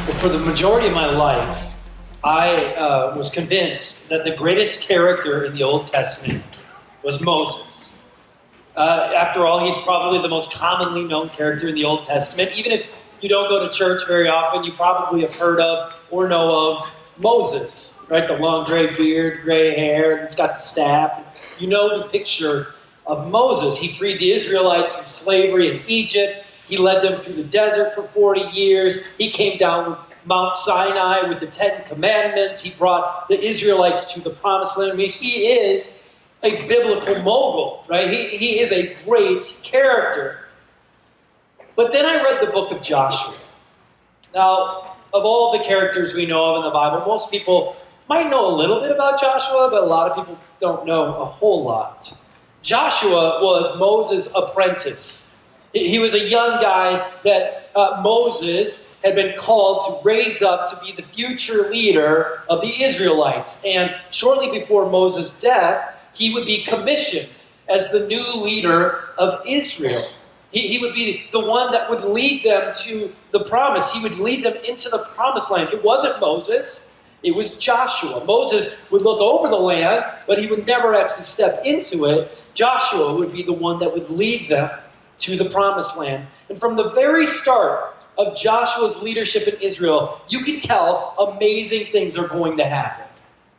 Well, for the majority of my life, I was convinced that the greatest character in the Old Testament was Moses. After all, he's probably the most commonly known character in the Old Testament. Even if you don't go to church very often, you probably have heard of or know of Moses, right? The long gray beard, gray hair, and he's got the staff. You know the picture of Moses. He freed the Israelites from slavery in Egypt. He led them through the desert for 40 years. He came down with Mount Sinai with the 10 Commandments. He brought the Israelites to the Promised Land. I mean, he is a biblical mogul, right? He is a great character. But then I read the book of Joshua. Now, of all the characters we know of in the Bible, most people might know a little bit about Joshua, but a lot of people don't know a whole lot. Joshua was Moses' apprentice. He was a young guy that Moses had been called to raise up to be the future leader of the Israelites. And shortly before Moses' death, he would be commissioned as the new leader of Israel. He would be the one that would lead them to the promise. He would lead them into the promised land. It wasn't Moses. It was Joshua. Moses would look over the land, but he would never actually step into it. Joshua would be the one that would lead them to the promised land. And from the very start of Joshua's leadership in Israel, you can tell amazing things are going to happen.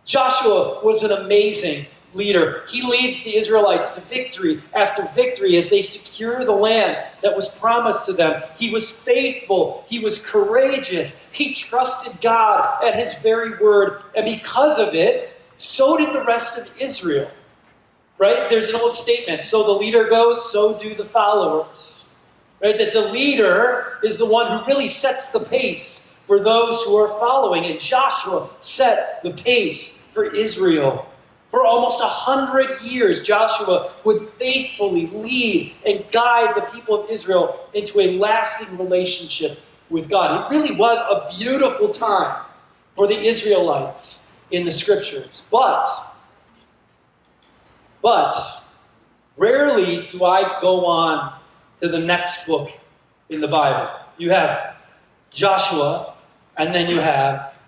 Joshua was an amazing leader. He leads the Israelites to victory after victory as they secure the land that was promised to them. He was faithful. He was courageous. He trusted God at his very word. And because of it, so did the rest of Israel. Right? There's an old statement, so the leader goes, so do the followers. Right? That the leader is the one who really sets the pace for those who are following. And Joshua set the pace for Israel. For almost 100 years, Joshua would faithfully lead and guide the people of Israel into a lasting relationship with God. It really was a beautiful time for the Israelites in the Scriptures. But rarely do I go on to the next book in the Bible. You have Joshua, and then you have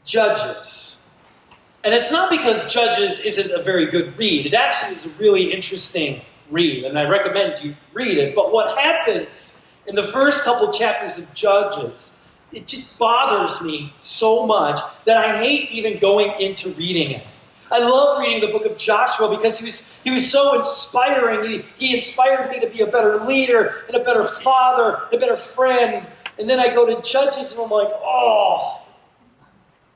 Judges. And it's not because Judges isn't a very good read. It actually is a really interesting read, and I recommend you read it. But what happens in the first couple chapters of Judges, it just bothers me so much that I hate even going into reading it. I love reading the book of Joshua because he was so inspiring. He inspired me to be a better leader and a better father, a better friend. And then I go to Judges and I'm like, oh.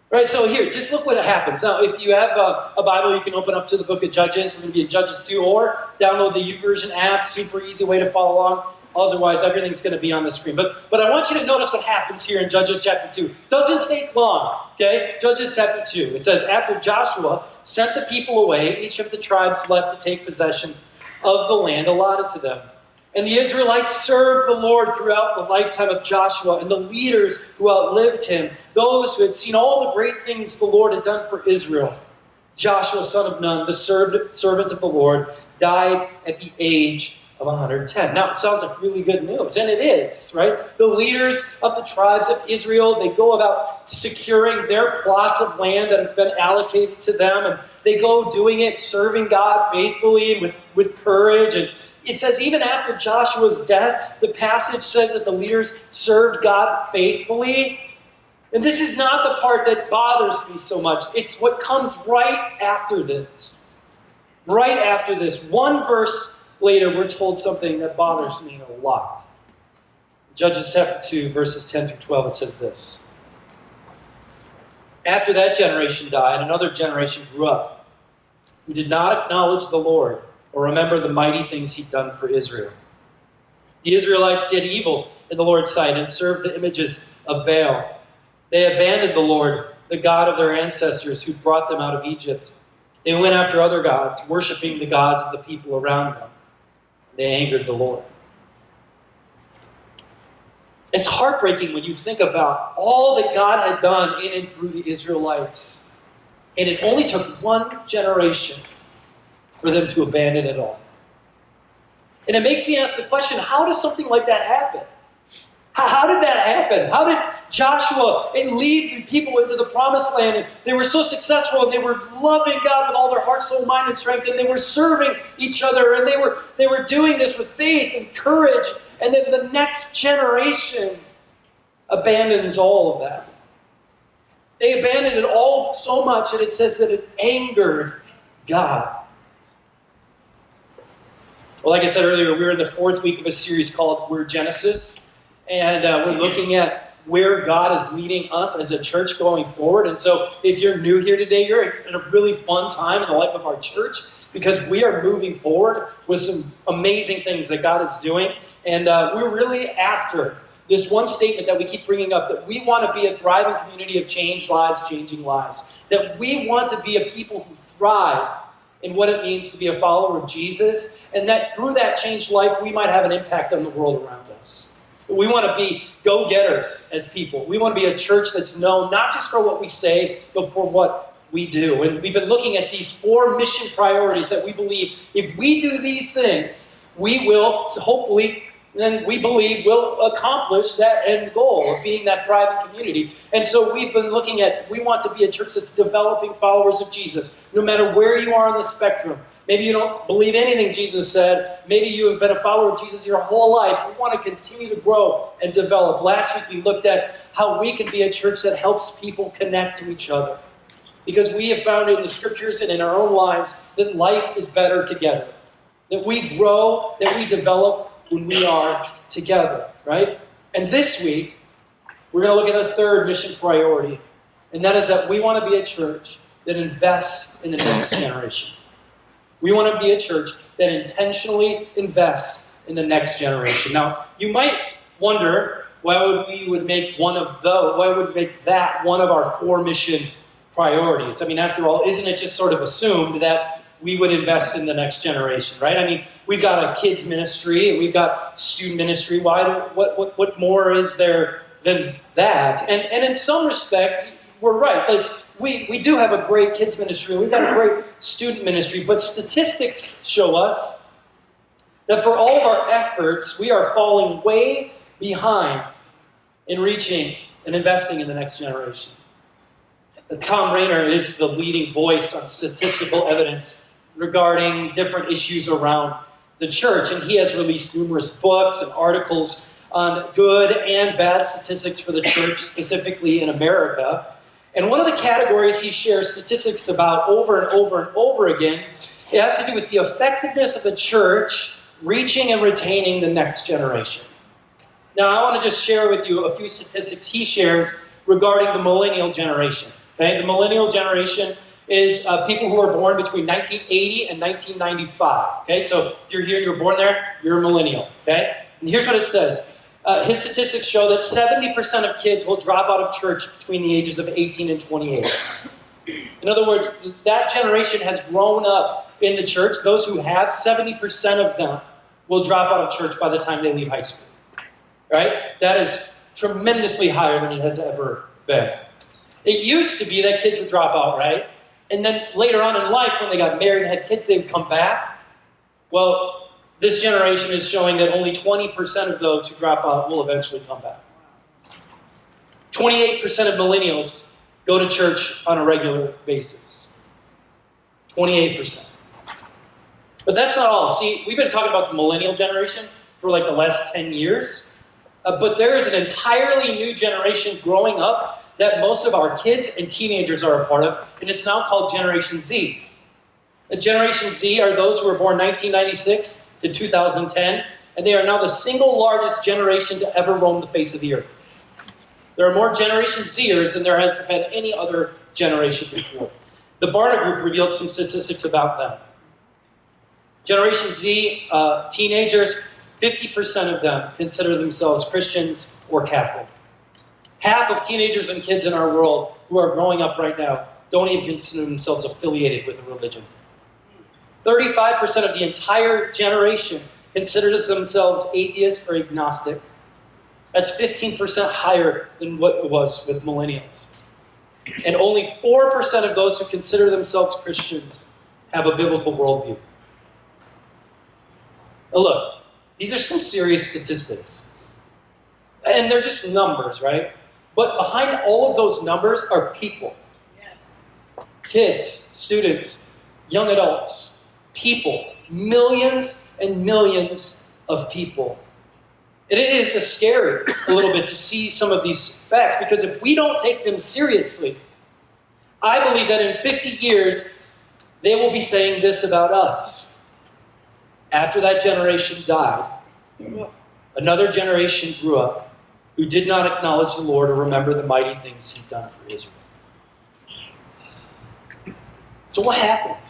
Right, so here, just look what happens. Now, if you have a Bible, you can open up to the book of Judges. We're going to be in Judges 2, or download the YouVersion app. Super easy way to follow along. Otherwise, everything's going to be on the screen. But I want you to notice what happens here in Judges chapter 2. Doesn't take long, okay? Judges chapter 2. It says, after Joshua sent the people away, each of the tribes left to take possession of the land allotted to them. And the Israelites served the Lord throughout the lifetime of Joshua, and the leaders who outlived him, those who had seen all the great things the Lord had done for Israel. Joshua, son of Nun, the servant of the Lord, died at the age of 110. Now, it sounds like really good news, and it is, right? The leaders of the tribes of Israel, they go about securing their plots of land that have been allocated to them, and they go doing it, serving God faithfully and with courage. And it says even after Joshua's death, the passage says that the leaders served God faithfully. And this is not the part that bothers me so much. It's what comes right after this. Right after this. One verse later, we're told something that bothers me a lot. Judges chapter 2, verses 10 through 12, it says this. After that generation died, another generation grew up, who did not acknowledge the Lord or remember the mighty things he'd done for Israel. The Israelites did evil in the Lord's sight and served the images of Baal. They abandoned the Lord, the God of their ancestors who brought them out of Egypt. They went after other gods, worshiping the gods of the people around them. They angered the Lord. It's heartbreaking when you think about all that God had done in and through the Israelites. And it only took one generation for them to abandon it all. And it makes me ask the question, how does something like that happen? How did that happen? Joshua and lead the people into the promised land. And they were so successful, and they were loving God with all their heart, soul, mind, and strength. And they were serving each other. And they were doing this with faith and courage. And then the next generation abandons all of that. They abandoned it all so much that it says that it angered God. Well, like I said earlier, we're in the 4th week of a series called We're Genesis. And we're looking at where God is leading us as a church going forward. And so if you're new here today, you're in a really fun time in the life of our church because we are moving forward with some amazing things that God is doing. And we're really after this one statement that we keep bringing up, that we want to be a thriving community of changed lives, changing lives. That we want to be a people who thrive in what it means to be a follower of Jesus, and that through that changed life, we might have an impact on the world around us. We want to be go-getters as people. We want to be a church that's known not just for what we say, but for what we do. And we've been looking at these 4 mission priorities that we believe if we do these things, we will, hopefully, then we believe will accomplish that end goal of being that thriving community. And so we've been looking at, we want to be a church that's developing followers of Jesus, no matter where you are on the spectrum. Maybe you don't believe anything Jesus said. Maybe you have been a follower of Jesus your whole life. We want to continue to grow and develop. Last week we looked at how we can be a church that helps people connect to each other. Because we have found in the scriptures and in our own lives that life is better together. That we grow, that we develop when we are together, right? And this week, we're going to look at the 3rd mission priority, and that is that we want to be a church that invests in the next generation. We want to be a church that intentionally invests in the next generation. Now, you might wonder why we would make that one of our 4 mission priorities. I mean, after all, isn't it just sort of assumed that we would invest in the next generation, right? I mean, we've got a kids ministry, and we've got student ministry. What more is there than that? And in some respects, we're right. Like we do have a great kids ministry, we've got a great student ministry, but statistics show us that for all of our efforts, we are falling way behind in reaching and investing in the next generation. Tom Rainer is the leading voice on statistical evidence regarding different issues around the church, and he has released numerous books and articles on good and bad statistics for the church, specifically in America. And one of the categories he shares statistics about over and over and over again, it has to do with the effectiveness of the church reaching and retaining the next generation. Now, I want to just share with you a few statistics he shares regarding the millennial generation. Okay? The millennial generation is people who are born between 1980 and 1995. Okay, so if you're here and you're born there, you're a millennial. Okay, and here's what it says. His statistics show that 70% of kids will drop out of church between the ages of 18 and 28. In other words, that generation has grown up in the church. Those who have, 70% of them will drop out of church by the time they leave high school. Right? That is tremendously higher than it has ever been. It used to be that kids would drop out, right? And then later on in life, when they got married and had kids, they would come back. Well, this generation is showing that only 20% of those who drop out will eventually come back. 28% of millennials go to church on a regular basis. 28%. But that's not all. See, we've been talking about the millennial generation for like the last 10 years. But there is an entirely new generation growing up that most of our kids and teenagers are a part of, and it's now called Generation Z. The Generation Z are those who were born 1996 to 2010, and they are now the single largest generation to ever roam the face of the earth. There are more Generation Zers than there has been any other generation before. The Barna Group revealed some statistics about them. Generation Z teenagers, 50% of them consider themselves Christians or Catholic. Half of teenagers and kids in our world who are growing up right now don't even consider themselves affiliated with a religion. 35% of the entire generation considers themselves atheist or agnostic. That's 15% higher than what it was with millennials. And only 4% of those who consider themselves Christians have a biblical worldview. Now look, these are some serious statistics. And they're just numbers, right? But behind all of those numbers are people. Yes. Kids, students, young adults, people, millions and millions of people. And it is scary a little bit to see some of these facts, because if we don't take them seriously, I believe that in 50 years, they will be saying this about us. After that generation died, another generation grew up who did not acknowledge the Lord or remember the mighty things he'd done for Israel. So what happened?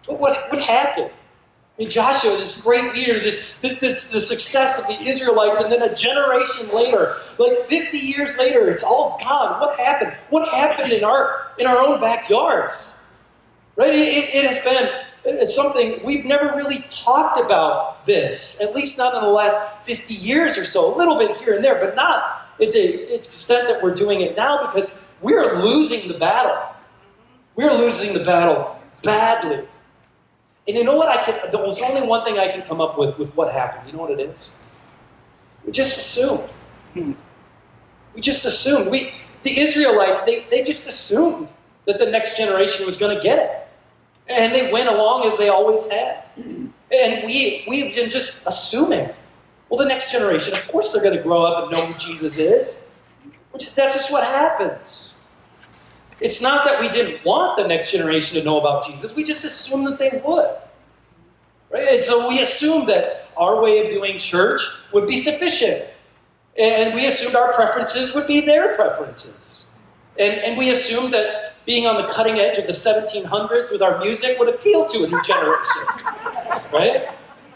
What happened? I mean, Joshua, this great leader, the success of the Israelites, and then a generation later, like 50 years later, it's all gone. What happened? What happened in our own backyards? Right? It has been something we've never really talked about this, at least not in the last 50 years or so. A little bit here and there, but not at the extent that we're doing it now, because we're losing the battle. We're losing the battle badly. And you know what? There was only one thing I can come up with what happened. You know what it is? We just assumed. We just assumed. The Israelites, they just assumed that the next generation was going to get it. And they went along as they always had. And we've been just assuming, well, the next generation, of course they're going to grow up and know who Jesus is. That's just what happens. It's not that we didn't want the next generation to know about Jesus. We just assumed that they would. Right? And so we assumed that our way of doing church would be sufficient. And we assumed our preferences would be their preferences. And we assumed that being on the cutting edge of the 1700s with our music would appeal to a new generation. Right?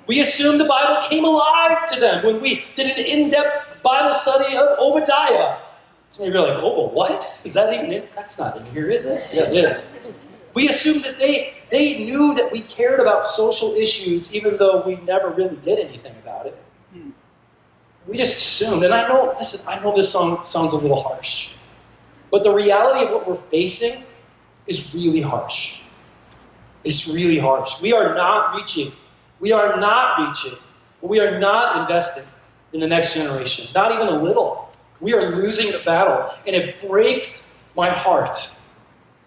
We assumed the Bible came alive to them when we did an in-depth Bible study of Obadiah. Some of you are like, oh, but what? Is that even in? That's not in here, is it? Yeah, it is. We assumed that they knew that we cared about social issues, even though we never really did anything about it. We just assumed. And I know this song sounds a little harsh. But the reality of what we're facing is really harsh. It's really harsh. We are not reaching. We are not reaching. We are not investing in the next generation. Not even a little. We are losing the battle, and it breaks my heart.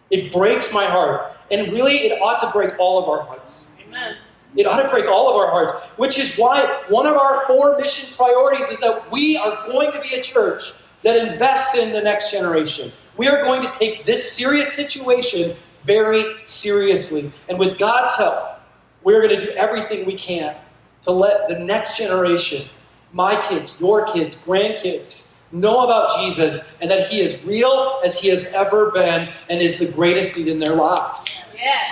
It breaks my heart. And really, it ought to break all of our hearts. Amen. It ought to break all of our hearts, which is why one of our 4 mission priorities is that we are going to be a church that invests in the next generation. We are going to take this serious situation very seriously. And with God's help, we're going to do everything we can to let the next generation, my kids, your kids, grandkids, know about Jesus and that he is real as he has ever been and is the greatest need in their lives. Yes.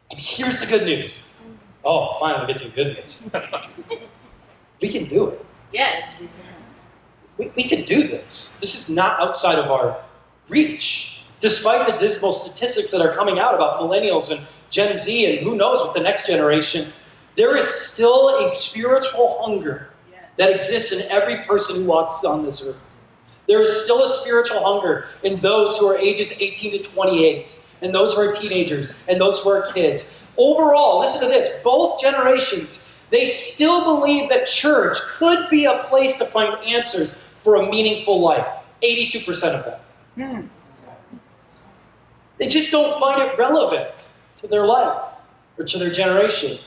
And here's the good news. Oh, finally we get to the good news. We can do it. Yes. We can do this. This is not outside of our reach. Despite the dismal statistics that are coming out about millennials and Gen Z and who knows what the next generation, there is still a spiritual hunger that exists in every person who walks on this earth. There is still a spiritual hunger in those who are ages 18 to 28, and those who are teenagers, and those who are kids. Overall, listen to this, both generations, they still believe that church could be a place to find answers for a meaningful life. 82% of them. They just don't find it relevant to their life or to their generation.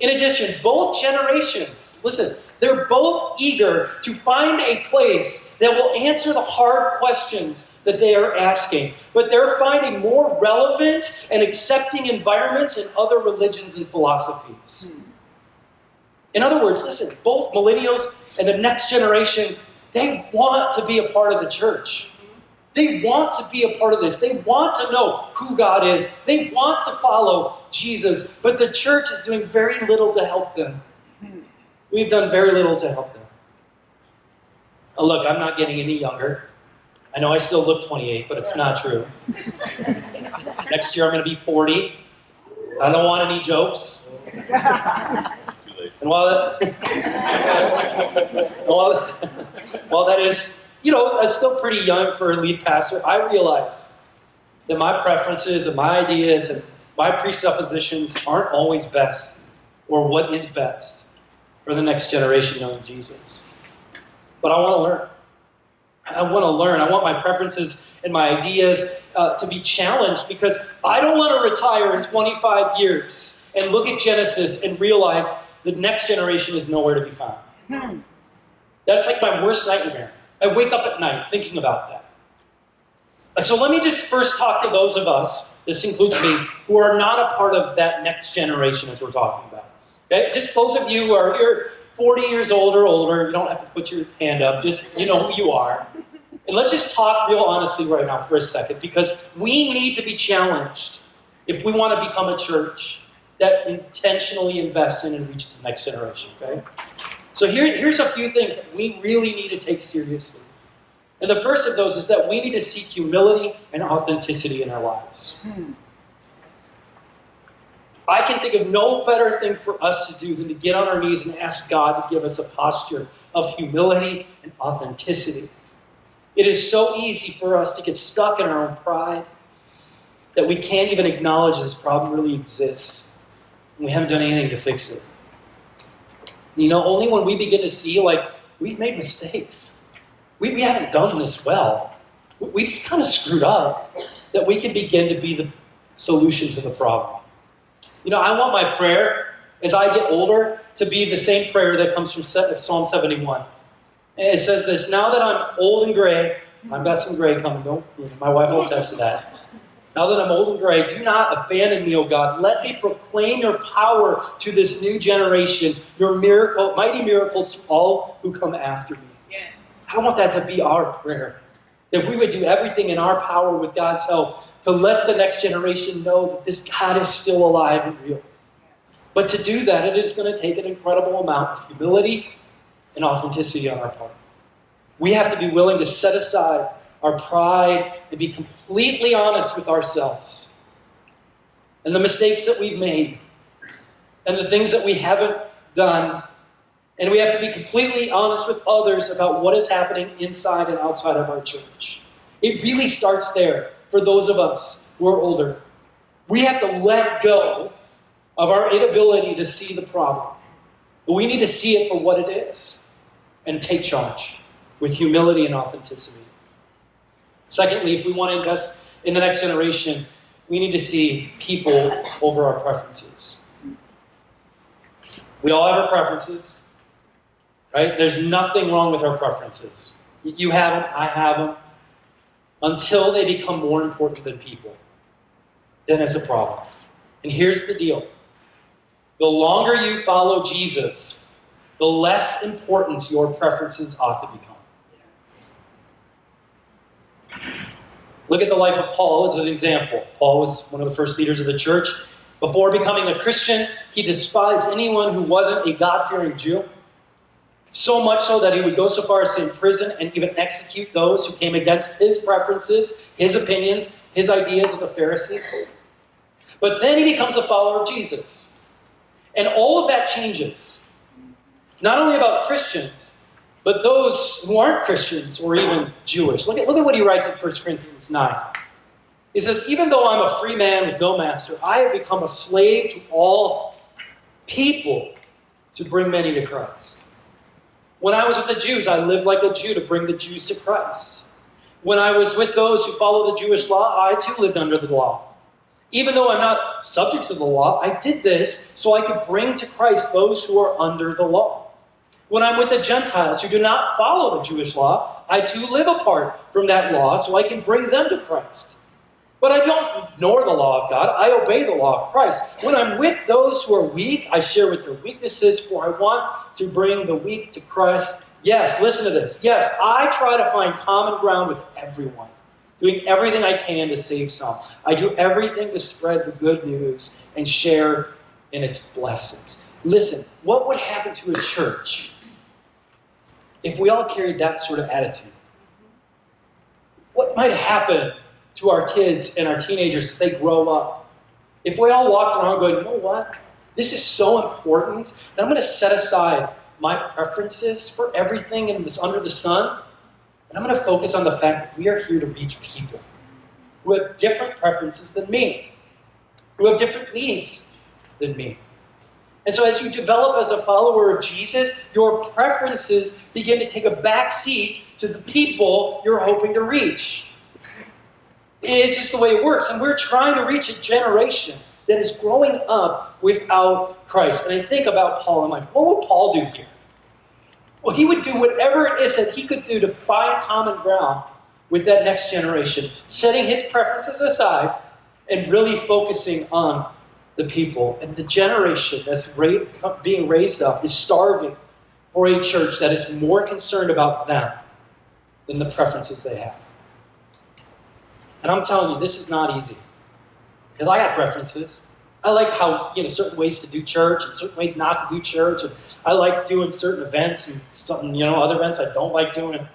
In addition, both generations, listen, they're both eager to find a place that will answer the hard questions that they are asking. But they're finding more relevant and accepting environments in other religions and philosophies. In other words, listen, both millennials and the next generation, they want to be a part of the church. They want to be a part of this. They want to know who God is. They want to follow Jesus. But the church is doing very little to help them. We've done very little to help them. Oh, look, I'm not getting any younger. I know I still look 28, but it's not true. Next year I'm going to be 40. I don't want any jokes. And while that is, still pretty young for a lead pastor, I realize that my preferences and my ideas and my presuppositions aren't always best or what is best. for the next generation knowing Jesus. But I want to learn. I want to learn. I want my preferences and my ideas to be challenged, because I don't want to retire in 25 years and look at Genesis and realize the next generation is nowhere to be found. That's like my worst nightmare. I wake up at night thinking about that. And so let me just first talk to those of us, this includes me, who are not a part of that next generation as we're talking about. Okay? Just those of you who are here 40 years old or older, you don't have to put your hand up, just you know who you are. And let's just talk real honestly right now for a second, because we need to be challenged if we want to become a church that intentionally invests in and reaches the next generation, okay? So here's a few things that we really need to take seriously. And the first of those is that we need to seek humility and authenticity in our lives. I can think of no better thing for us to do than to get on our knees and ask God to give us a posture of humility and authenticity. It is so easy for us to get stuck in our own pride that we can't even acknowledge this problem really exists. And we haven't done anything to fix it. You know, only when we begin to see, like, we've made mistakes. We haven't done this well. We've kind of screwed up, that we can begin to be the solution to the problem. You know, I want my prayer as I get older to be the same prayer that comes from Psalm 71. And it says this: now that I'm old and gray, I've got some gray coming, my wife will attest to that. Now that I'm old and gray, do not abandon me, O God. Let me proclaim your power to this new generation, your mighty miracles to all who come after me. Yes. I want that to be our prayer, that we would do everything in our power with God's help to let the next generation know that this God is still alive and real. Yes. But to do that, it is going to take an incredible amount of humility and authenticity on our part. We have to be willing to set aside our pride and be completely honest with ourselves and the mistakes that we've made and the things that we haven't done. And we have to be completely honest with others about what is happening inside and outside of our church. It really starts there for those of us who are older. We have to let go of our inability to see the problem. But we need to see it for what it is and take charge with humility and authenticity. Secondly, if we want to invest in the next generation, we need to see people over our preferences. We all have our preferences, right? There's nothing wrong with our preferences. You have them, I have them. Until they become more important than people, then it's a problem. And here's the deal. The longer you follow Jesus, the less important your preferences ought to become. Look at the life of Paul as an example. Paul was one of the first leaders of the church. Before becoming a Christian, he despised anyone who wasn't a God-fearing Jew. So much so that he would go so far as to imprison and even execute those who came against his preferences, his opinions, his ideas as a Pharisee. But then he becomes a follower of Jesus. And all of that changes. Not only about Christians, but those who aren't Christians or even Jewish. Look at what he writes in 1 Corinthians 9. He says, even though I'm a free man with no master, I have become a slave to all people to bring many to Christ. When I was with the Jews, I lived like a Jew to bring the Jews to Christ. When I was with those who follow the Jewish law, I too lived under the law. Even though I'm not subject to the law, I did this so I could bring to Christ those who are under the law. When I'm with the Gentiles who do not follow the Jewish law, I too live apart from that law so I can bring them to Christ. But I don't ignore the law of God. I obey the law of Christ. When I'm with those who are weak, I share with their weaknesses, for I want to bring the weak to Christ. Yes, listen to this. Yes, I try to find common ground with everyone, doing everything I can to save some. I do everything to spread the good news and share in its blessings. Listen, what would happen to a church if we all carried that sort of attitude? What might happen to our kids and our teenagers as they grow up if we all walked around going, you know what? This is so important that I'm going to set aside my preferences for everything in this under the sun, and I'm going to focus on the fact that we are here to reach people who have different preferences than me, who have different needs than me. And so as you develop as a follower of Jesus, your preferences begin to take a back seat to the people you're hoping to reach. It's just the way it works. And we're trying to reach a generation that is growing up without Christ. And I think about Paul, I'm like, what would Paul do here? Well, he would do whatever it is that he could do to find common ground with that next generation, setting his preferences aside and really focusing on the people. And the generation that's being raised up is starving for a church that is more concerned about them than the preferences they have. And I'm telling you, this is not easy. Because I got preferences. I like how, certain ways to do church and certain ways not to do church. And I like doing certain events and other events I don't like doing.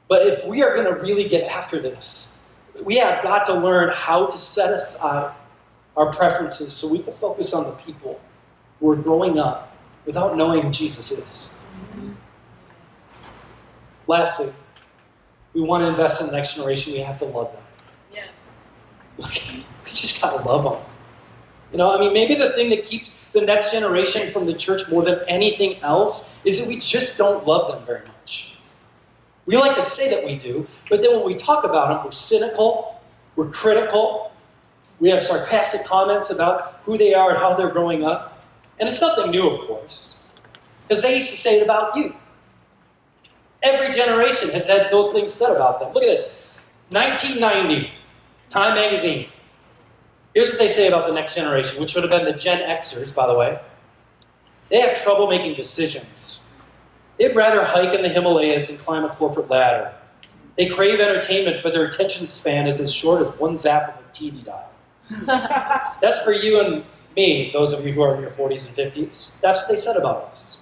But if we are going to really get after this, we have got to learn how to set aside our preferences so we can focus on the people who are growing up without knowing who Jesus is. Lastly, we want to invest in the next generation. We have to love them. Yes. We just got to love them. Maybe the thing that keeps the next generation from the church more than anything else is that we just don't love them very much. We like to say that we do, but then when we talk about them, we're cynical, we're critical, we have sarcastic comments about who they are and how they're growing up. And it's nothing new, of course, because they used to say it about you. Every generation has had those things said about them. Look at this. 1990, Time Magazine. Here's what they say about the next generation, which would have been the Gen Xers, by the way. They have trouble making decisions. They'd rather hike in the Himalayas than climb a corporate ladder. They crave entertainment, but their attention span is as short as one zap of a TV dial. That's for you and me, those of you who are in your 40s and 50s. That's what they said about us.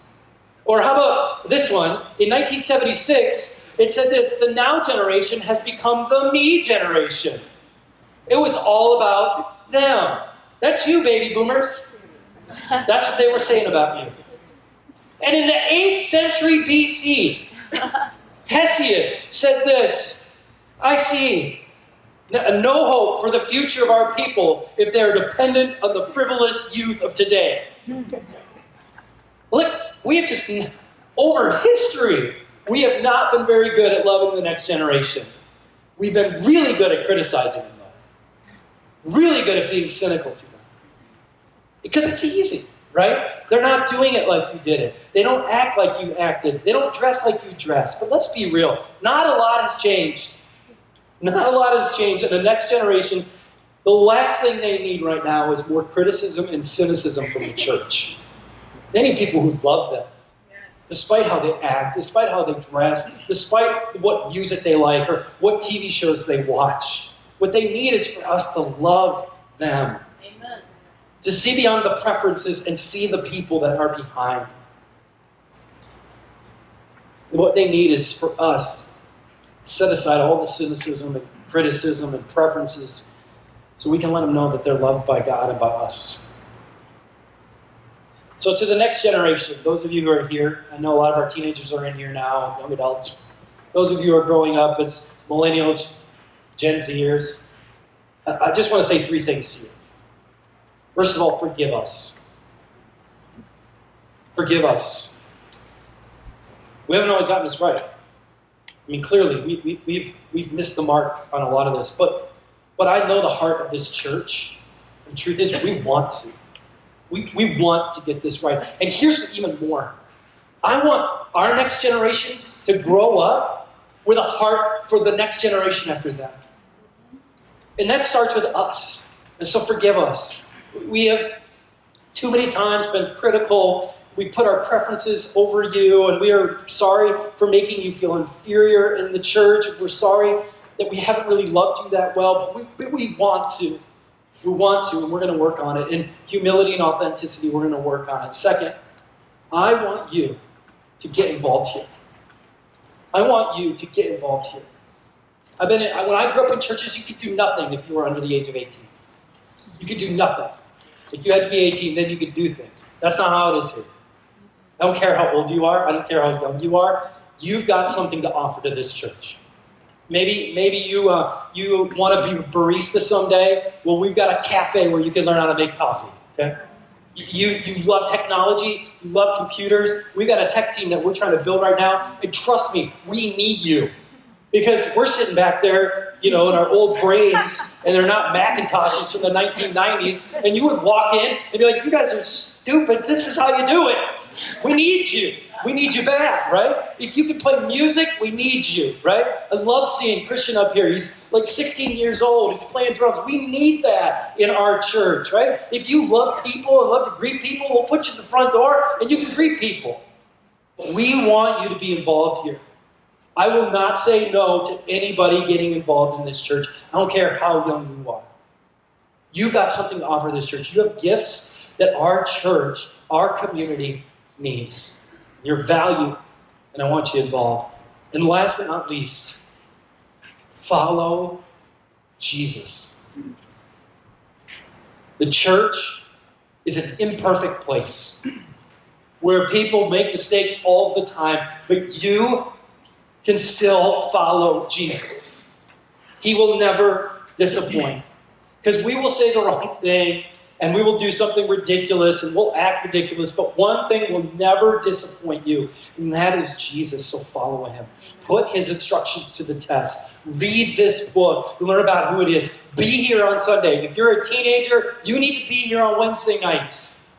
Or how about this one? In 1976, it said this: the now generation has become the me generation. It was all about them. That's you, baby boomers. That's what they were saying about you. And in the 8th century BC, Hesiod said this: I see no hope for the future of our people if they are dependent on the frivolous youth of today. Look, we have just, over history, we have not been very good at loving the next generation. We've been really good at criticizing them, though. Really good at being cynical to them. Because it's easy, right? They're not doing it like you did it. They don't act like you acted. They don't dress like you dressed. But let's be real. Not a lot has changed. Not a lot has changed. And the next generation, the last thing they need right now is more criticism and cynicism from the church. They need people who love them. Despite how they act, despite how they dress, despite what music they like or what TV shows they watch. What they need is for us to love them. Amen. To see beyond the preferences and see the people that are behind. What they need is for us to set aside all the cynicism and criticism and preferences so we can let them know that they're loved by God and by us. So to the next generation, those of you who are here, I know a lot of our teenagers are in here now, young adults. Those of you who are growing up as millennials, Gen Zers, I just want to say 3 things to you. First of all, forgive us. Forgive us. We haven't always gotten this right. I mean, clearly, we've missed the mark on a lot of this. But I know the heart of this church. The truth is, we want to. We want to get this right. And here's even more. I want our next generation to grow up with a heart for the next generation after them. And that starts with us. And so forgive us. We have too many times been critical. We put our preferences over you, and we are sorry for making you feel inferior in the church. We're sorry that we haven't really loved you that well, but we want to. We want to, and we're going to work on it. In humility and authenticity, we're going to work on it. Second, I want you to get involved here. I want you to get involved here. When I grew up in churches, you could do nothing if you were under the age of 18. You could do nothing. If you had to be 18, then you could do things. That's not how it is here. I don't care how old you are. I don't care how young you are. You've got something to offer to this church. Maybe you want to be a barista someday. Well, we've got a cafe where you can learn how to make coffee. Okay? You love technology, you love computers. We've got a tech team that we're trying to build right now, and trust me, we need you. Because we're sitting back there, in our old brains, and they're not Macintoshes from the 1990s, and you would walk in and be like, you guys are stupid, this is how you do it. We need you. We need you bad, right? If you can play music, we need you, right? I love seeing Christian up here. He's like 16 years old. He's playing drums. We need that in our church, right? If you love people and love to greet people, we'll put you at the front door and you can greet people. We want you to be involved here. I will not say no to anybody getting involved in this church. I don't care how young you are. You've got something to offer this church. You have gifts that our church, our community needs. Your value, and I want you involved. And last but not least, follow Jesus. The church is an imperfect place where people make mistakes all the time, but you can still follow Jesus. He will never disappoint. Because we will say the wrong thing, and we will do something ridiculous, and we'll act ridiculous, but one thing will never disappoint you, and that is Jesus, so follow him. Put his instructions to the test. Read this book. Learn about who it is. Be here on Sunday. If you're a teenager, you need to be here on Wednesday nights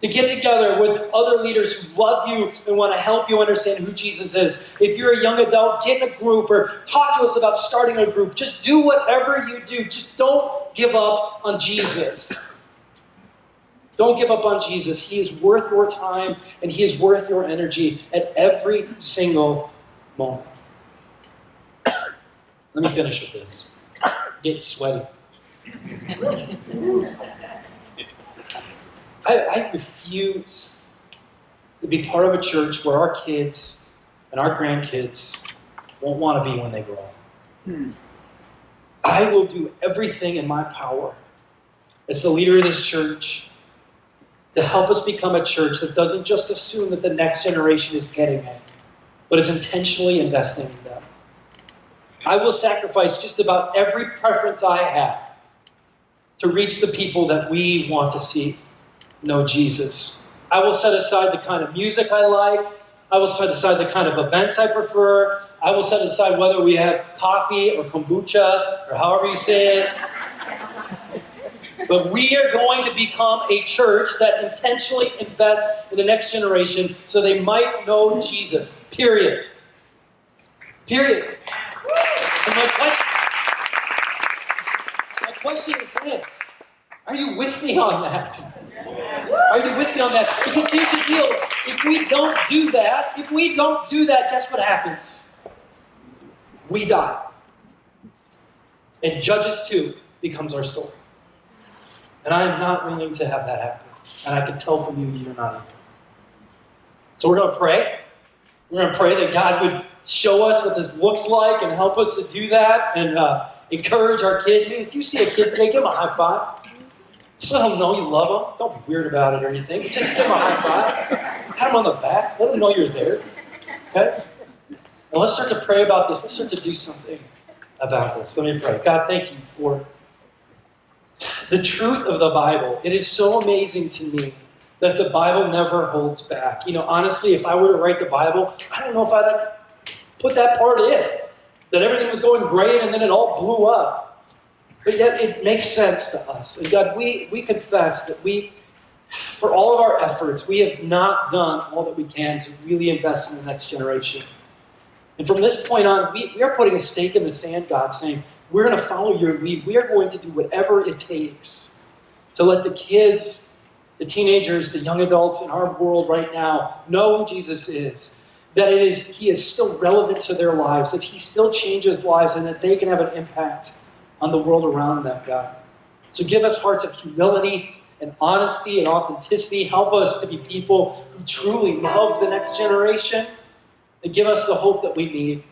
to get together with other leaders who love you and want to help you understand who Jesus is. If you're a young adult, get in a group or talk to us about starting a group. Just do whatever you do. Just don't give up on Jesus. Don't give up on Jesus. He is worth your time, and he is worth your energy at every single moment. Let me finish with this. I'm getting sweaty. I refuse to be part of a church where our kids and our grandkids won't want to be when they grow up. I will do everything in my power as the leader of this church to help us become a church that doesn't just assume that the next generation is getting it, but is intentionally investing in them. I will sacrifice just about every preference I have to reach the people that we want to see know Jesus. I will set aside the kind of music I like. I will set aside the kind of events I prefer. I will set aside whether we have coffee or kombucha or however you say it. But we are going to become a church that intentionally invests in the next generation so they might know Jesus. Period. Period. And my question is this. Are you with me on that? Are you with me on that? Because here's the deal. If we don't do that, guess what happens? We die. And Judges 2 becomes our story. And I am not willing to have that happen. And I can tell from you, you're not either. So we're going to pray. We're going to pray that God would show us what this looks like and help us to do that and encourage our kids. I mean, if you see a kid today, give them a high five. Just let them know you love them. Don't be weird about it or anything. Just give them a high five. Pat them on the back. Let them know you're there. Okay? Now let's start to pray about this. Let's start to do something about this. Let me pray. God, thank you for the truth of the Bible. It is so amazing to me that the Bible never holds back. Honestly, if I were to write the Bible, I don't know if I'd put that part in. That everything was going great and then it all blew up. But yet it makes sense to us. And God, we confess that for all of our efforts, we have not done all that we can to really invest in the next generation. And from this point on, we are putting a stake in the sand, God, saying, we're going to follow your lead. We are going to do whatever it takes to let the kids, the teenagers, the young adults in our world right now know who Jesus is. That he is still relevant to their lives, that he still changes lives, and that they can have an impact on the world around them, God. So give us hearts of humility and honesty and authenticity. Help us to be people who truly love the next generation, and give us the hope that we need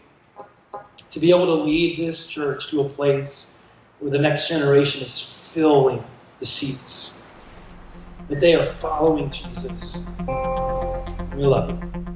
to be able to lead this church to a place where the next generation is filling the seats, that they are following Jesus. We love you.